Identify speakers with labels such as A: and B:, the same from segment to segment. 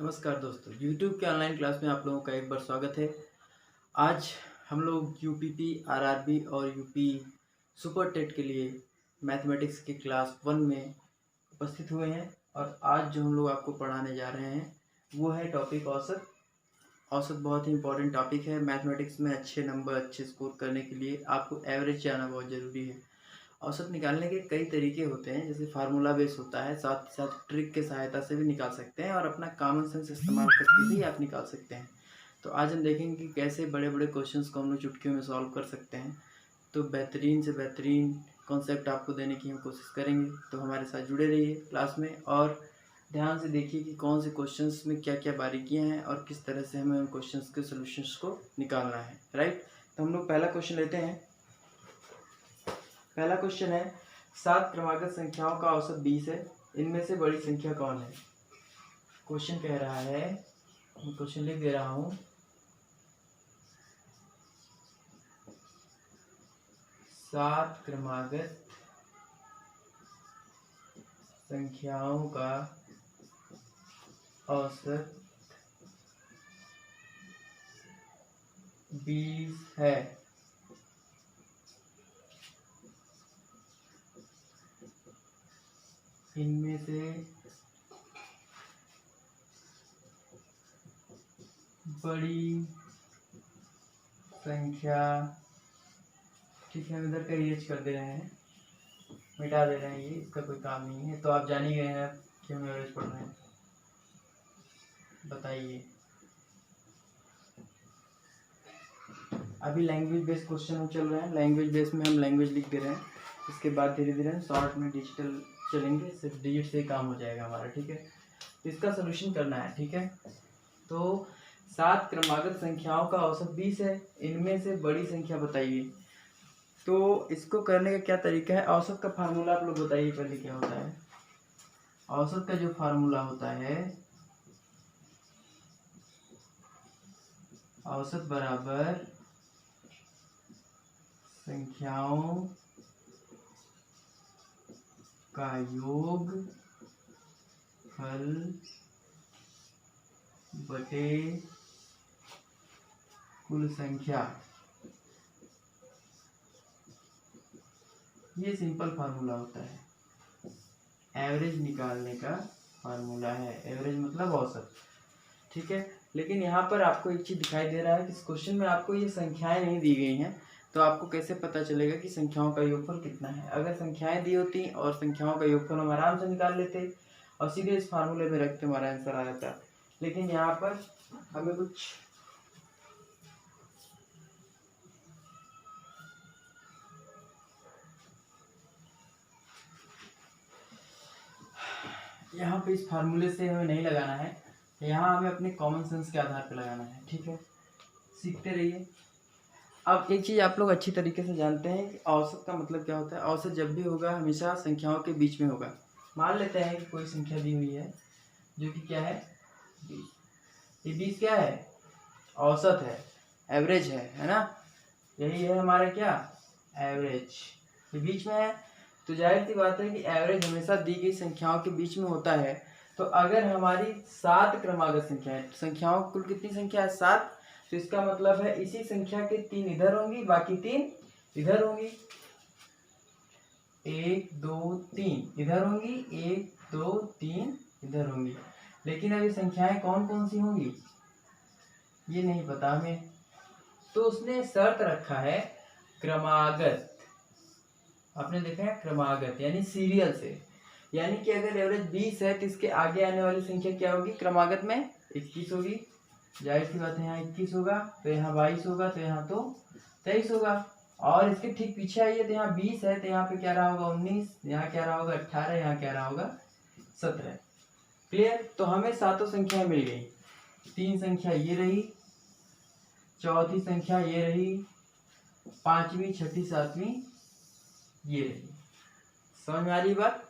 A: नमस्कार दोस्तों, YouTube के ऑनलाइन क्लास में आप लोगों का एक बार स्वागत है। आज हम लोग यूपीपी, आरआरबी और यूपी सुपर टेट के लिए मैथमेटिक्स की क्लास 1 में उपस्थित हुए हैं और आज जो हम लोग आपको पढ़ाने जा रहे हैं वो है टॉपिक औसत। औसत बहुत ही इंपॉर्टेंट टॉपिक है। मैथमेटिक्स में अच्छे नंबर, अच्छे स्कोर करने के लिए आपको एवरेज जाना बहुत ज़रूरी है। औसत निकालने के कई तरीके होते हैं, जैसे फार्मूला बेस होता है, साथ ही साथ ट्रिक के सहायता से भी निकाल सकते हैं और अपना कॉमन सेंस इस्तेमाल करके भी आप निकाल सकते हैं। तो आज हम देखेंगे कि कैसे बड़े बड़े क्वेश्चंस को हम लोग चुटकियों में सॉल्व कर सकते हैं। तो बेहतरीन से बेहतरीन कॉन्सेप्ट आपको देने की हम कोशिश करेंगे, तो हमारे साथ जुड़े रहिए क्लास में और ध्यान से देखिए कि कौन से क्वेश्चंस में क्या क्या बारीकियाँ हैं और किस तरह से हमें उन क्वेश्चंस के सोल्यूशंस को निकालना है। राइट, तो हम लोग पहला क्वेश्चन लेते हैं। पहला क्वेश्चन है, 7 क्रमागत संख्याओं का औसत 20 है, इनमें से बड़ी संख्या कौन है। क्वेश्चन कह रहा है, मैं क्वेश्चन लिख दे रहा हूँ, 7 क्रमागत संख्याओं का औसत 20 है, इनमें से बड़ी संख्या, ठीक है, हम इधर का इरेज कर दे रहे हैं, मिटा दे रहे हैं, ये इसका कोई काम नहीं है। तो आप जान ही गए हैं कि हम एवरेज पढ़ रहे हैं। बताइए, अभी लैंग्वेज बेस्ड क्वेश्चन चल रहे हैं, लैंग्वेज बेस में हम लैंग्वेज लिख दे रहे हैं। इसके बाद धीरे धीरे हम शॉर्ट में डिजिटल चलेंगे, सिर्फ डिजिट से ही काम हो जाएगा हमारा। ठीक है, तो इसका सोल्यूशन करना है। ठीक है, तो 7 क्रमागत संख्याओं का औसत 20 है, इनमें से बड़ी संख्या बताइए। तो इसको करने का क्या तरीका है, औसत का फार्मूला आप लोग बताइए पहले क्या होता है। औसत का जो फार्मूला होता है, औसत बराबर संख्याओं का योग फल बटे कुल संख्या। ये सिंपल फार्मूला होता है, एवरेज निकालने का फार्मूला है। एवरेज मतलब औसत। ठीक है, लेकिन यहाँ पर आपको एक चीज़ दिखाई दे रहा है कि इस क्वेश्चन में आपको ये संख्याएं नहीं दी गई हैं, तो आपको कैसे पता चलेगा कि संख्याओं का योगफल कितना है। अगर संख्याएं दी होती और संख्याओं का योगफल हम आराम से निकाल लेते और सीधे इस फार्मूले में रखते हमारा आंसर आ जाता। लेकिन यहाँ पर हमें कुछ यहाँ पे इस फार्मूले से हमें नहीं लगाना है, यहाँ हमें अपने कॉमन सेंस के आधार पर लगाना है। ठीक है, सीखते रहिए। अब एक चीज़ आप लोग अच्छी तरीके से जानते हैं कि औसत का मतलब क्या होता है। औसत जब भी होगा हमेशा संख्याओं के बीच में होगा। मान लेते हैं कि कोई संख्या दी हुई है जो कि क्या है, 20। ये 20 क्या है, औसत है, एवरेज है ना। यही है हमारा क्या, एवरेज। ये बीच में है, तो जाहिर सी बात है कि एवरेज हमेशा दी गई संख्याओं के बीच में होता है। तो अगर हमारी 7 क्रमागत संख्या है, संख्याओं कुल कितनी संख्या है, 7, तो इसका मतलब है इसी संख्या के 3 इधर होंगी, बाकी 3 इधर होंगी। 1 2 3 इधर होंगी, 1 2 3 इधर होंगी। लेकिन अब ये संख्याएं कौन कौन सी होंगी ये नहीं पता हमें, तो उसने शर्त रखा है क्रमागत। आपने देखा है क्रमागत यानी सीरियल से, यानी कि अगर एवरेज 20 है तो इसके आगे आने वाली संख्या क्या होगी, क्रमागत में 21 होगी। जाहिर सी बात है, यहाँ 21 होगा तो यहाँ 22 होगा तो यहाँ तो 23 होगा। और इसके ठीक पीछे आइए तो यहाँ 20 है तो यहाँ पे क्या रहा होगा, 19, यहाँ क्या रहा होगा 18, यहाँ क्या रहा होगा 17। क्लियर, तो हमें सातों संख्याएं मिल गई। 3 संख्या ये रही, चौथी संख्या ये रही, 5वीं 6ठी 7वीं ये रही। समझ में आ रही बात।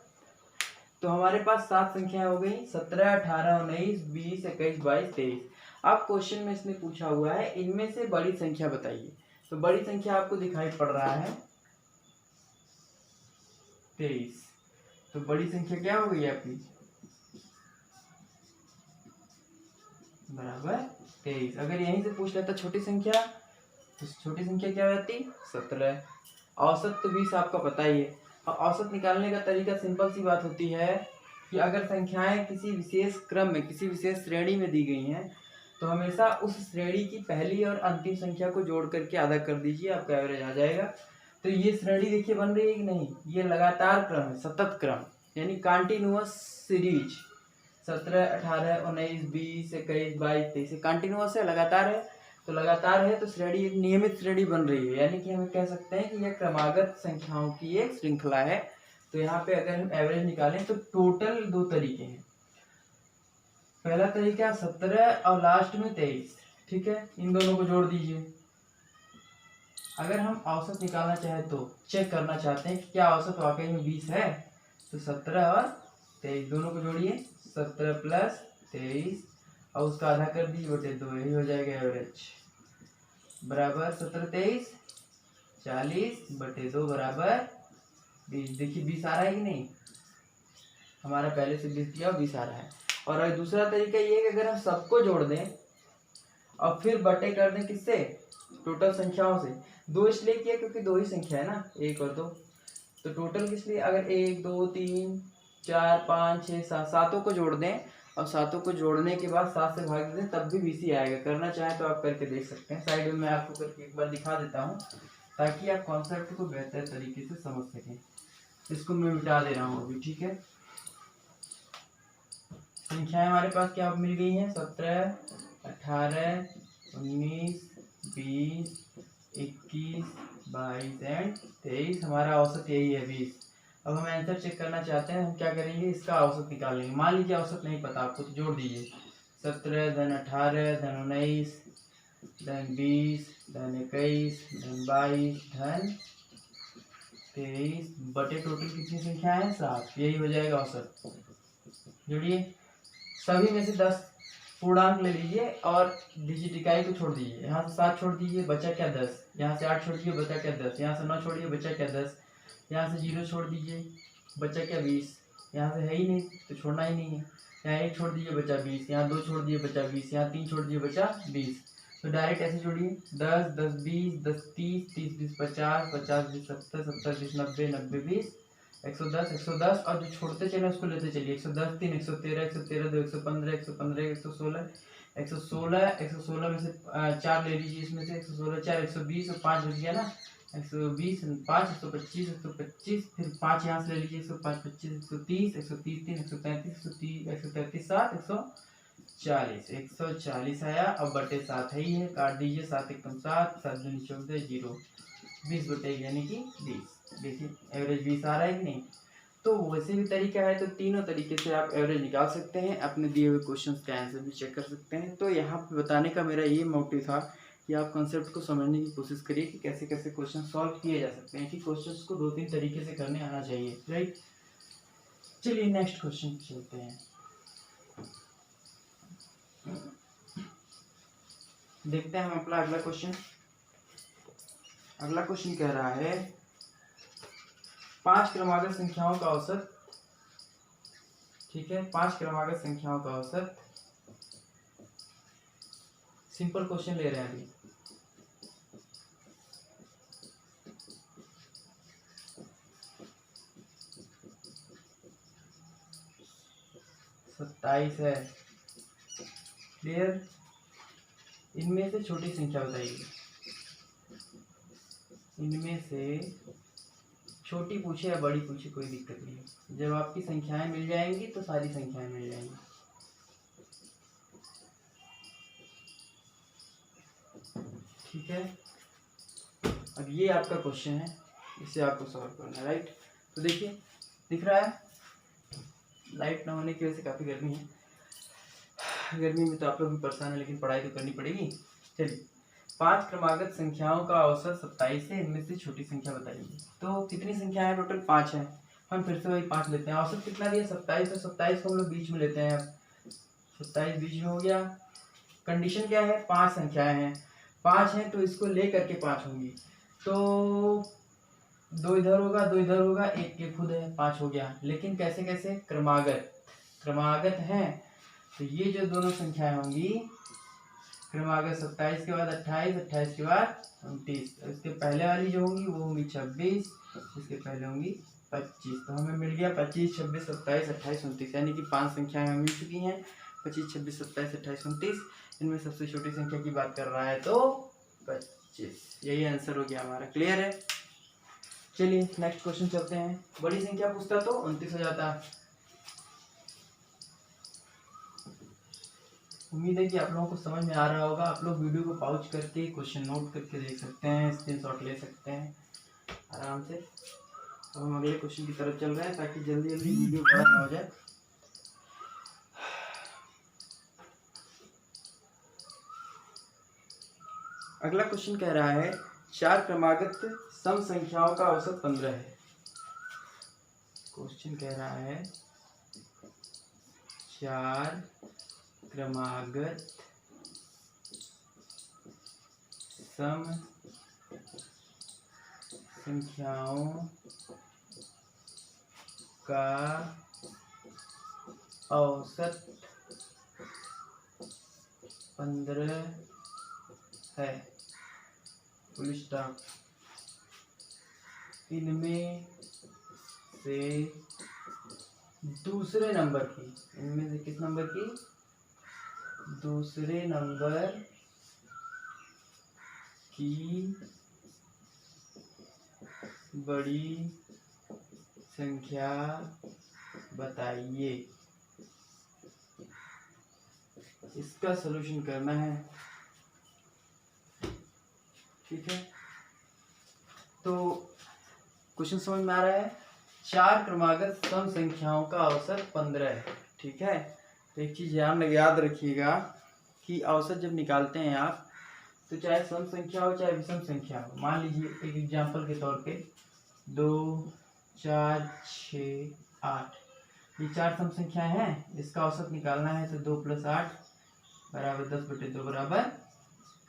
A: तो हमारे पास 7 संख्याएं हो गई, 17 18 19 20 21 22 23। अब क्वेश्चन में इसने पूछा हुआ है इनमें से बड़ी संख्या बताइए। तो बड़ी संख्या आपको दिखाई पड़ रहा है 23। तो बड़ी संख्या क्या हो गई आपकी, बराबर 23। अगर यहीं से पूछ लेता छोटी संख्या तो छोटी संख्या क्या हो जाती 17। औसत तो 20 आपका पता ही है। और औसत निकालने का तरीका सिंपल सी बात होती है कि अगर संख्याएं किसी विशेष क्रम में किसी विशेष श्रेणी में दी गई हैं तो हमेशा उस श्रेणी की पहली और अंतिम संख्या को जोड़ करके आधा कर दीजिए, आपका एवरेज आ जाएगा। तो ये श्रेणी देखिए बन रही है कि नहीं, ये लगातार क्रम है, सतत क्रम यानी कंटिन्यूअस सीरीज। 17, 18, 19, 20, 21, 22, 23 कंटिन्यूअस है, लगातार है। तो लगातार है तो श्रेणी एक नियमित श्रेणी बन रही है, यानी कि हम कह सकते हैं कि यह क्रमागत संख्याओं की एक श्रृंखला है। तो यहाँ पे अगर हम एवरेज निकालें तो टोटल 2 तरीके हैं। पहला तरीका 17 और लास्ट में 23, ठीक है, इन दोनों को जोड़ दीजिए। अगर हम औसत निकालना चाहें तो चेक करना चाहते हैं कि क्या औसत वाकई में 20 है, तो 17 और 23 दोनों को जोड़िए, 17 प्लस 23 और उसका आधा कर दीजिए बटे 2, यही हो जाएगा एवरेज। बराबर 17 23 40 बटे 2 बराबर 20। देखिए 20 आ रहा है कि नहीं, हमारा पहले से 20 दिया 20 आ रहा है। और दूसरा तरीका ये है कि अगर हम सबको जोड़ दें और फिर बटे कर दें किससे, टोटल संख्याओं से। 2 इसलिए किया क्योंकि 2 ही संख्या है ना, 1 और 2। तो टोटल किस लिए, अगर 1 2 3 4 5 6 7 सातों को जोड़ दें और सातों को जोड़ने के बाद 7 से भाग दें तब भी 20 ही आएगा। करना चाहें तो आप करके देख सकते हैं। साइड में मैं आपको करके एक बार दिखा देता हूँ ताकि आप कॉन्सेप्ट को बेहतर तरीके से समझ सकें। इसको मैं मिटा दे रहा हूँ अभी, ठीक है। संख्याएं हमारे पास क्या मिल गई हैं, 17 18 19 20 21 22 एंड 23। हमारा औसत यही है 20। अब हम आंसर चेक करना चाहते हैं, हम क्या करेंगे, इसका औसत निकालेंगे। मान लीजिए औसत नहीं पता आपको तो जोड़ दीजिए, 17 धन 18 धन 19 धन 20 धन 21 धन 22 धन 23 बटे टोटल कितनी संख्या है 7, यही हो जाएगा औसत। जोड़िए, सभी में से 10 पूर्णांक ले लीजिए और डिजिट इकाई को छोड़ दीजिए। यहाँ से 7 छोड़ दीजिए, बचा क्या 10। यहाँ से 8 छोड़ दीजिए, बचा क्या 10। यहाँ से 9 छोड़िए, बचा क्या 10। यहाँ से 0 छोड़ दीजिए, बचा क्या 20। यहाँ से है ही नहीं तो छोड़ना ही नहीं है। यहाँ 1 छोड़ दीजिए, बचा 20। यहाँ 2 छोड़ दिए, बचा 20। यहाँ 3 छोड़ दिए, बचा 20। तो डायरेक्ट ऐसे जोड़िए, 10 10 20 10 30 30 20 50 50 20 70 70 20 90 90 20 110 110 और जो छोड़ते चले उसको लेते चलिए, 110 3 113 113 2 115 115 116 116 116 में से 4 ले लीजिए, इसमें से 116 4 120 और 5 बच गया ना, 120 5 125 125 फिर 5 यहाँ से ले लीजिए, 105 25 130 130 3 135 130 133 7 140 140 आया। अब बटे 7 है ही है, काट दीजिए, 7 एकदम 7 7 दूनी 14 0 20 बटे यानी कि 20। देखिए एवरेज 20 आ रहा है कि नहीं। तो वैसे भी तरीका है, तो तीनों तरीके से आप एवरेज निकाल सकते हैं, अपने दिए हुए क्वेश्चंस का आंसर भी चेक कर सकते हैं। तो यहाँ पे बताने का मेरा ये मोटिव था कि आप कंसेप्ट को समझने की कोशिश करिए कि कैसे कैसे क्वेश्चन सॉल्व किए जा सकते हैं, कि क्वेश्चंस को 2-3 तरीके से करने आना चाहिए, राइट। चलिए नेक्स्ट क्वेश्चन चलते हैं। देखते हैं हम अपना अगला क्वेश्चन। अगला क्वेश्चन कह रहा है 5 क्रमागत संख्याओं का औसत, ठीक है, 5 क्रमागत संख्याओं का औसत। सिंपल क्वेश्चन ले रहे हैं अभी। सत्ताईस है, क्लियर। इनमें से छोटी संख्या बताइए, इनमें से छोटी पूछे या बड़ी पूछे कोई दिक्कत नहीं है। जब आपकी संख्याएं मिल जाएंगी तो सारी संख्याएं मिल जाएंगी। ठीक है, अब ये आपका क्वेश्चन है, इसे आपको सॉल्व करना है, राइट। तो देखिए दिख रहा है, लाइट ना होने की वजह से काफ़ी गर्मी है। गर्मी में तो आप लोग भी परेशान है, लेकिन पढ़ाई तो करनी पड़ेगी। चलिए, 5 क्रमागत संख्याओं का औसत 27 है, इनमें से छोटी संख्या बताइए। तो कितनी संख्या है, टोटल 5 है। हम फिर से वही 5 लेते हैं। औसत कितना दिया 27, तो 27 को हम लोग बीच में लेते हैं। अब 27 बीच में हो गया। कंडीशन क्या है, 5 संख्याएं हैं, 5 हैं तो इसको ले करके 5 होंगी। तो 2 इधर होगा, 2 इधर होगा, 1 के खुद है, 5 हो गया। लेकिन कैसे कैसे, क्रमागत, क्रमागत है तो ये जो दोनों संख्याएं होंगी क्रमागत 27 के बाद 28, 28 के बाद 29, इसके पहले वाली जो होंगी वो होंगी 26, इसके पहले होंगी 25। तो हमें मिल गया 25, 26, 27, 28, 29, यानी कि 5 संख्याएं हमें मिल चुकी हैं। 25, 26, 27, 28, 29, इनमें सबसे छोटी संख्या की बात कर रहा है तो 25। यही आंसर हो गया हमारा। क्लियर है? चलिए नेक्स्ट क्वेश्चन चलते हैं। बड़ी संख्या पूछता तो 29 हो जाता। उम्मीद है कि आप लोगों को समझ में आ रहा होगा। आप लोग वीडियो को पॉज करके क्वेश्चन नोट करके देख सकते हैं, स्क्रीनशॉट ले सकते हैं आराम से। अब हम अगले क्वेश्चन की तरफ चल रहे हैं ताकि जल्दी जल्दी वीडियो बड़ा ना हो जाए। अगला क्वेश्चन कह रहा है 4 क्रमागत सम संख्याओं का औसत 15 है। क्वेश्चन कह रहा है 4 क्रमागत सम संख्याओं का औसत 15 है। Full stop. इनमें से दूसरे नंबर की, इनमें से किस नंबर की? दूसरे नंबर की बड़ी संख्या बताइए। इसका सलूशन करना है। ठीक है, तो क्वेश्चन समझ में आ रहा है। 4 क्रमागत सम संख्याओं का औसत 15 है। ठीक है, तो एक चीज याद रखिएगा कि औसत जब निकालते हैं आप, तो चाहे सम संख्या हो चाहे विषम संख्या हो। मान लीजिए एक एग्जांपल के तौर पे 2, 4, 6, 8, ये 4 सम संख्याएं हैं। इसका औसत निकालना है तो 2 + 8 बराबर 10/2 बराबर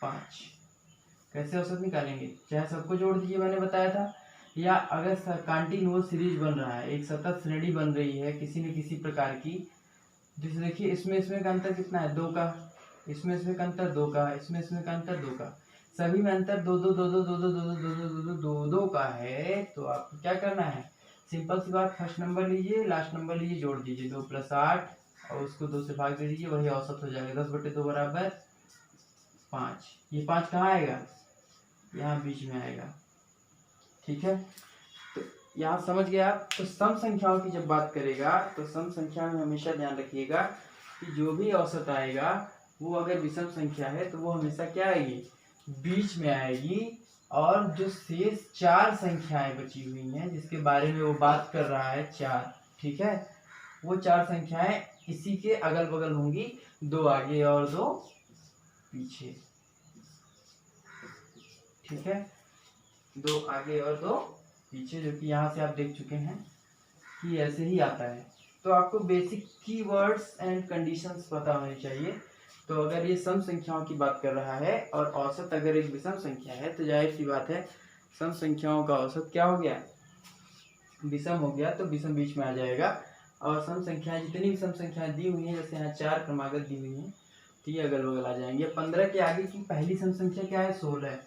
A: 5। कैसे औसत निकालेंगे? चाहे सबको जोड़ दीजिए, मैंने बताया था, या अगर कंटिन्यूअस सीरीज बन रहा है, एक सतत श्रेणी बन रही है किसी न किसी प्रकार की, जैसे देखिए इसमें का अंतर कितना है? 2 का, इसमें का अंतर 2 का, इसमें का अंतर 2 का, सभी में अंतर 2 2 2 2 2 2 2 2 2 2 2 का है। तो आपको क्या करना है? सिंपल सी बात, फर्स्ट नंबर लीजिए, लास्ट नंबर लीजिए, जोड़ दीजिए 2 + 8 और उसको 2 से भाग दे दीजिए, वही औसत हो जाएगा 10/2 बराबर 5। ये 5 कहाँ आएगा? यहाँ बीच में आएगा। ठीक है, तो यहाँ समझ गए आप। तो सम संख्याओं की जब बात करेगा तो सम संख्या में हमेशा ध्यान रखिएगा कि जो भी औसत आएगा वो अगर विषम संख्या है तो वो हमेशा क्या आएगी? बीच में आएगी। और जो शेष 4 संख्याएं बची हुई हैं जिसके बारे में वो बात कर रहा है 4, ठीक है, वो 4 संख्याएं इसी के अगल बगल होंगी, 2 आगे और 2 पीछे। ठीक है, 2 आगे और 2 पीछे, जो कि यहाँ से आप देख चुके हैं कि ऐसे ही आता है। तो आपको बेसिक कीवर्ड्स एंड कंडीशंस पता होने चाहिए। तो अगर ये सम संख्याओं की बात कर रहा है और औसत अगर एक विषम संख्या है तो जाहिर सी बात है सम संख्याओं का औसत क्या हो गया? विषम हो गया, तो विषम बीच में आ जाएगा। और सम संख्याएं, जितनी भी सम संख्याएं दी हुई हैं, जैसे यहाँ 4 क्रमागत दी हुई हैं, तो ये अगल बगल आ जाएंगे। 15 के आगे की पहली सम संख्या क्या है? 16।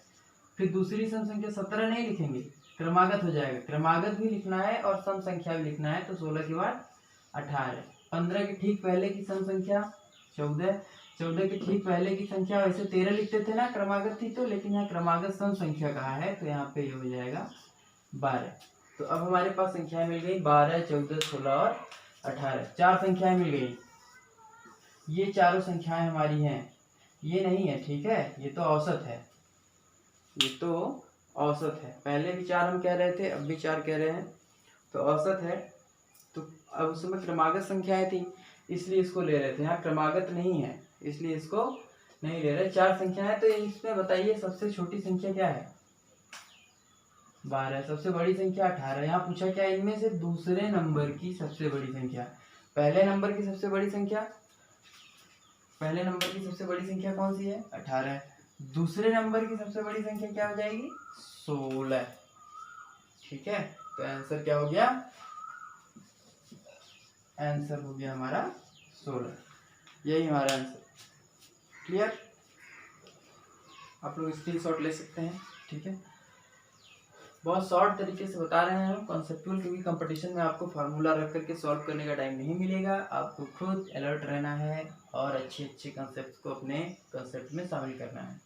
A: फिर दूसरी सम संख्या 17 नहीं लिखेंगे, क्रमागत हो जाएगा। क्रमागत भी लिखना है और सम संख्या भी लिखना है, तो 16 के बाद 18। 15 के ठीक पहले की सम संख्या 14। 14 के ठीक पहले की संख्या वैसे 13 लिखते थे ना, क्रमागत थी तो, लेकिन यहाँ क्रमागत सम संख्या कहा है तो यहाँ पे ये हो जाएगा 12। तो अब हमारे पास संख्याएं मिल गई 12, 14, 16 और 18। 4 संख्याएं मिल गई। ये चारों संख्याएं हमारी हैं, ये नहीं है। ठीक है, ये तो औसत है, ये तो औसत है। पहले भी 4 हम कह रहे थे, अब भी 4 कह रहे हैं, तो औसत है। तो अब उसमें क्रमागत संख्याएं थी इसलिए इसको ले रहे थे, यहाँ क्रमागत नहीं है इसलिए इसको नहीं ले रहे। 4 संख्याएं, तो इसमें बताइए सबसे छोटी संख्या क्या है? 12। सबसे बड़ी संख्या 18। यहाँ पूछा क्या? इनमें से दूसरे नंबर की सबसे बड़ी संख्या। पहले नंबर की सबसे बड़ी संख्या, पहले नंबर की सबसे बड़ी संख्या कौन सी है? 18। दूसरे नंबर की सबसे बड़ी संख्या क्या हो जाएगी? 16। ठीक है, तो आंसर क्या हो गया? आंसर हो गया हमारा 16। यही हमारा आंसर। क्लियर? आप लोग स्क्रीनशॉट ले सकते हैं। ठीक है, बहुत शॉर्ट तरीके से बता रहे हैं हम कॉन्सेप्चुअल, क्योंकि कंपटीशन में आपको फार्मूला रख करके सॉल्व करने का टाइम नहीं मिलेगा। आपको खुद अलर्ट रहना है और अच्छे अच्छे कंसेप्ट को अपने कंसेप्ट में शामिल करना है।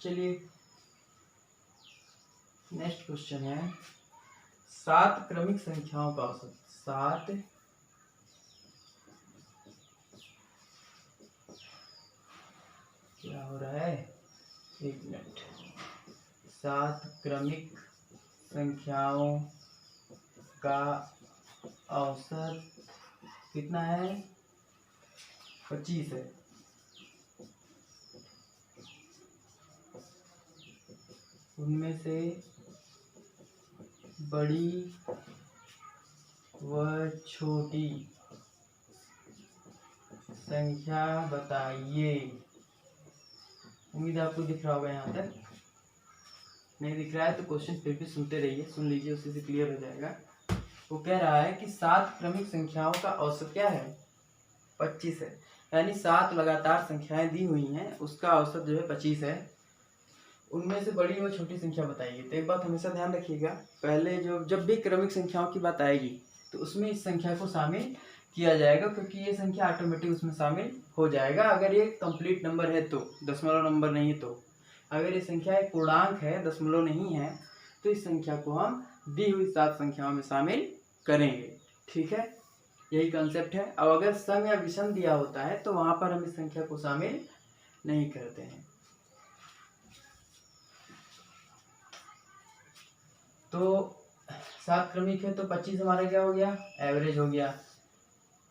A: चलिए नेक्स्ट क्वेश्चन है 7 क्रमिक संख्याओं का औसत। 7 क्या हो रहा है, 1 मिनट। 7 क्रमिक संख्याओं का औसत कितना है, 25 है। उनमें से बड़ी व छोटी संख्या बताइए। उम्मीद आपको दिख रहा होगा यहाँ तक। नहीं दिख रहा है तो क्वेश्चन फिर भी सुनते रहिए, सुन लीजिए, उसी से क्लियर हो जाएगा। वो कह रहा है कि 7 क्रमिक संख्याओं का औसत क्या है, 25 है। यानी 7 लगातार संख्याएं दी हुई हैं, उसका औसत जो है 25 है। उनमें से बड़ी व छोटी संख्या बताइए। तो एक बात हमेशा ध्यान रखिएगा, पहले जब भी क्रमिक संख्याओं की बात आएगी तो उसमें इस संख्या को शामिल किया जाएगा, क्योंकि ये संख्या ऑटोमेटिक उसमें शामिल हो जाएगा अगर ये कंप्लीट नंबर है तो, दशमलव नंबर नहीं तो। अगर ये संख्या एक पूर्णांक है, दशमलव नहीं है, तो इस संख्या को हम दी हुई 7 संख्याओं में शामिल करेंगे। ठीक है, यही कंसेप्ट है। अब अगर सम या विषम दिया होता है तो वहां पर हम इस संख्या को शामिल नहीं करते हैं। तो 7 क्रमिक है तो 25 हमारा क्या हो गया, एवरेज हो गया,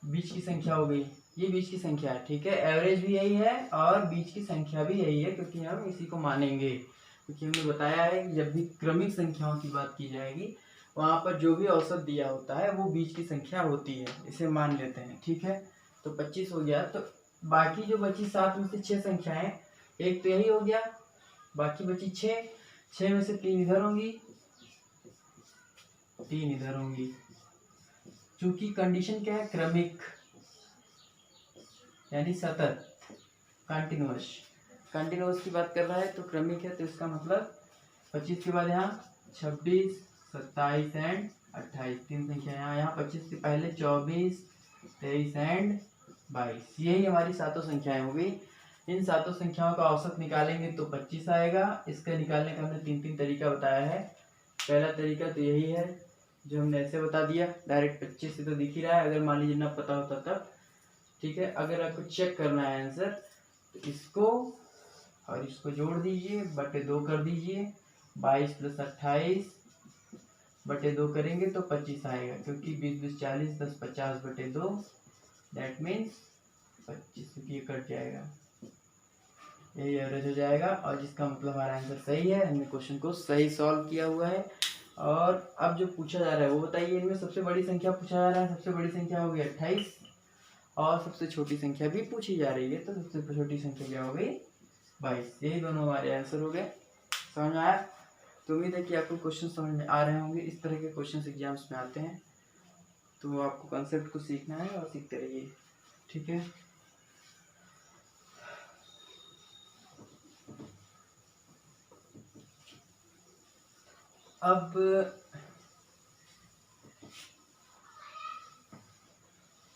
A: बीच की संख्या हो गई। ये बीच की संख्या है। ठीक है, एवरेज भी यही है और बीच की संख्या भी यही है, क्योंकि हम इसी को मानेंगे। क्योंकि हमने बताया है कि जब भी क्रमिक संख्याओं की बात की जाएगी वहां पर जो भी औसत दिया होता है वो बीच की संख्या होती है, इसे मान लेते हैं। ठीक है, तो 25 हो गया। तो बाकी जो बची 7 में से 6 संख्याएं, एक तो यही हो गया, बाकी बची 6 में से 3 इधर होंगी, 3 इधर होंगी। चूंकि कंडीशन क्या है, क्रमिक यानी सतत, कंटिन्यूअस की बात कर रहा है तो क्रमिक है, तो इसका मतलब 25 के बाद यहाँ 26, 27 एंड 28, 3 संख्या यहाँ 25 के पहले 24, 23 एंड 22, यही हमारी 7 संख्याएं हो गई। इन 7 संख्याओं का औसत निकालेंगे तो 25 आएगा। इसका निकालने का हमने 3 तरीका बताया है। पहला तरीका तो यही है जो हमने ऐसे बता दिया, डायरेक्ट 25 से तो दिख ही रहा है, अगर मान लीजिए ना पता होता तब। ठीक है, अगर आपको चेक करना है आंसर तो इसको और इसको जोड़ दीजिए, बटे 2 कर दीजिए, 22 + 28 बटे 2 करेंगे तो 25 आएगा, क्योंकि 20 20 40, 10 50 बटे 2, दैट मीन्स 25 ये कट जाएगा, यही एवरेज हो जाएगा। और जिसका मतलब हमारा आंसर सही है, हमने क्वेश्चन को सही सॉल्व किया हुआ है। और अब जो पूछा जा रहा है वो बताइए, इनमें सबसे बड़ी संख्या पूछा जा रहा है। सबसे बड़ी संख्या हो गई 28 और सबसे छोटी संख्या भी पूछी जा रही है, तो सबसे छोटी संख्या क्या हो गई, 22। यही दोनों हमारे आंसर हो गए। समझ में आया? तो उम्मीद है कि आपको क्वेश्चन समझ में आ रहे होंगे। इस तरह के क्वेश्चन एग्जाम्स में आते हैं, तो आपको कंसेप्ट को सीखना है और सीखते रहिए। ठीक है, अब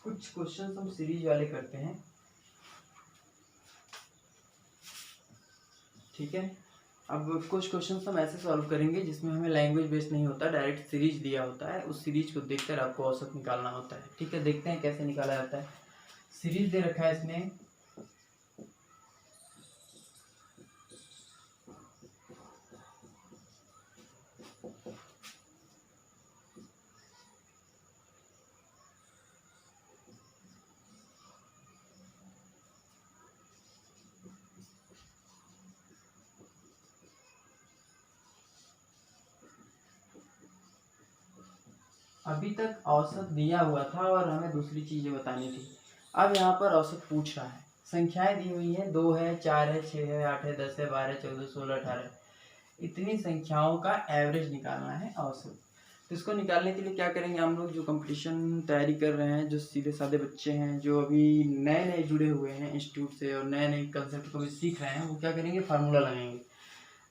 A: कुछ क्वेश्चन हम सीरीज वाले करते हैं। ठीक है, अब कुछ क्वेश्चंस हम ऐसे सॉल्व करेंगे जिसमें हमें लैंग्वेज बेस्ड नहीं होता, डायरेक्ट सीरीज दिया होता है, उस सीरीज को देखकर आपको औसत निकालना होता है। ठीक है, देखते हैं कैसे निकाला जाता है। सीरीज दे रखा है इसमें, अभी तक औसत दिया हुआ था और हमें दूसरी चीज़ें बतानी थी। अब यहाँ पर औसत पूछ रहा है। संख्याएं दी हुई हैं, 2 है, 4 है, 6 है, 8 है, 10 है, 12, 14, 16, 18। इतनी संख्याओं का एवरेज निकालना है, औसत। तो इसको निकालने के लिए क्या करेंगे हम लोग, जो कंपटीशन तैयारी कर रहे हैं, जो सीधे साधे बच्चे हैं, जो अभी नए नए जुड़े हुए हैं इंस्टीट्यूट से और नए नए कंसेप्ट को भी सीख रहे हैं, वो क्या करेंगे, फार्मूला लगाएंगे।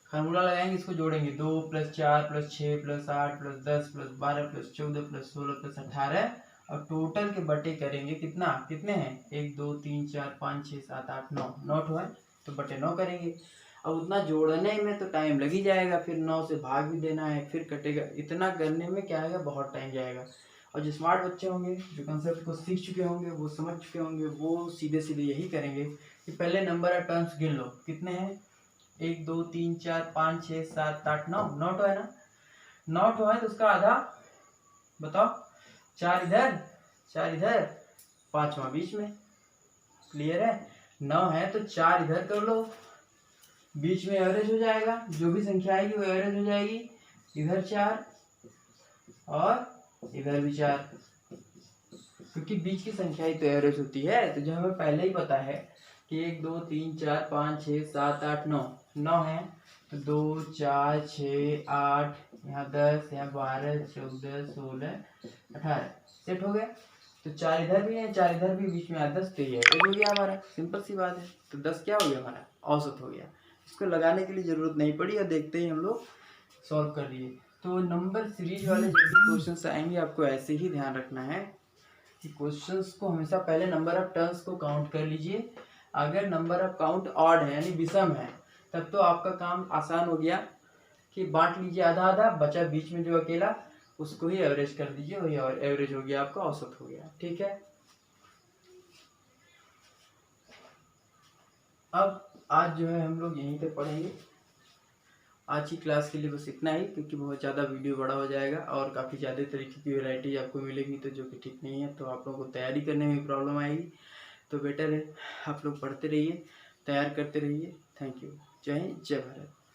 A: फार्मूला लगाएंगे, इसको जोड़ेंगे, 2 + 4 + 6 + 8 + 10 + 12 + 14 + 16 + 18 और टोटल के बटे करेंगे कितना, कितने हैं, 1 2 3 4 5 6 7 8 9, 9 है तो बटे 9 करेंगे। अब उतना जोड़ने में तो टाइम लग ही जाएगा, फिर 9 से भाग भी देना है, फिर कटेगा, इतना करने में क्या आएगा, बहुत टाइम जाएगा। और जो स्मार्ट बच्चे होंगे, जो कंसेप्ट को सीख चुके होंगे, वो समझ चुके होंगे, वो सीधे सीधे यही करेंगे कि पहले नंबर ऑफ टर्म्स गिन लो, कितने हैं, 1 2 3 4 5 6 7 8 9, 9 है ना, 9 है तो उसका आधा बताओ, 4 इधर 4 इधर, 5वां बीच में, क्लियर है। 9 है तो 4 इधर कर लो, बीच में एवरेज हो जाएगा, जो भी संख्या आएगी वो एवरेज हो जाएगी, इधर 4 और इधर भी 4, क्योंकि बीच की संख्या ही तो एवरेज होती है। तो जो हमें पहले ही पता है कि 1 2 3 4 5 6 7 8 9, 9 है तो 2 4 6 8, यहाँ 10, यहाँ 12 14 16 18, सेट हो गया। तो 4 इधर भी है, 4 इधर भी, बीच में 10, तो ये एवरेज हो गया हमारा, सिंपल सी बात है। तो 10 क्या हो गया हमारा, औसत हो गया। इसको लगाने के लिए ज़रूरत नहीं पड़ी और देखते ही हम लोग सॉल्व कर लिए। तो नंबर सीरीज वाले जब भी क्वेश्चन आएंगे, आपको ऐसे ही ध्यान रखना है कि क्वेश्चंस को हमेशा पहले नंबर ऑफ टर्न्स को काउंट कर लीजिए। अगर नंबर ऑफ काउंट ऑड है यानी विषम है, तब तो आपका काम आसान हो गया कि बांट लीजिए आधा आधा, बचा बीच में जो अकेला, उसको ही एवरेज कर दीजिए, वही एवरेज हो गया आपका, औसत हो गया, ठीक है। अब आज जो है हम लोग यहीं पे पढ़ेंगे। आज की क्लास के लिए बस इतना ही, क्योंकि बहुत ज़्यादा वीडियो बड़ा हो जाएगा और काफ़ी ज़्यादा तरीके की वैरायटी आपको मिलेगी, तो जो कि ठीक नहीं है, तो आप लोगों को तैयारी करने में प्रॉब्लम आएगी। तो बेटर है आप लोग पढ़ते रहिए, तैयार करते रहिए। Thank you. जय हिंद, जय भारत।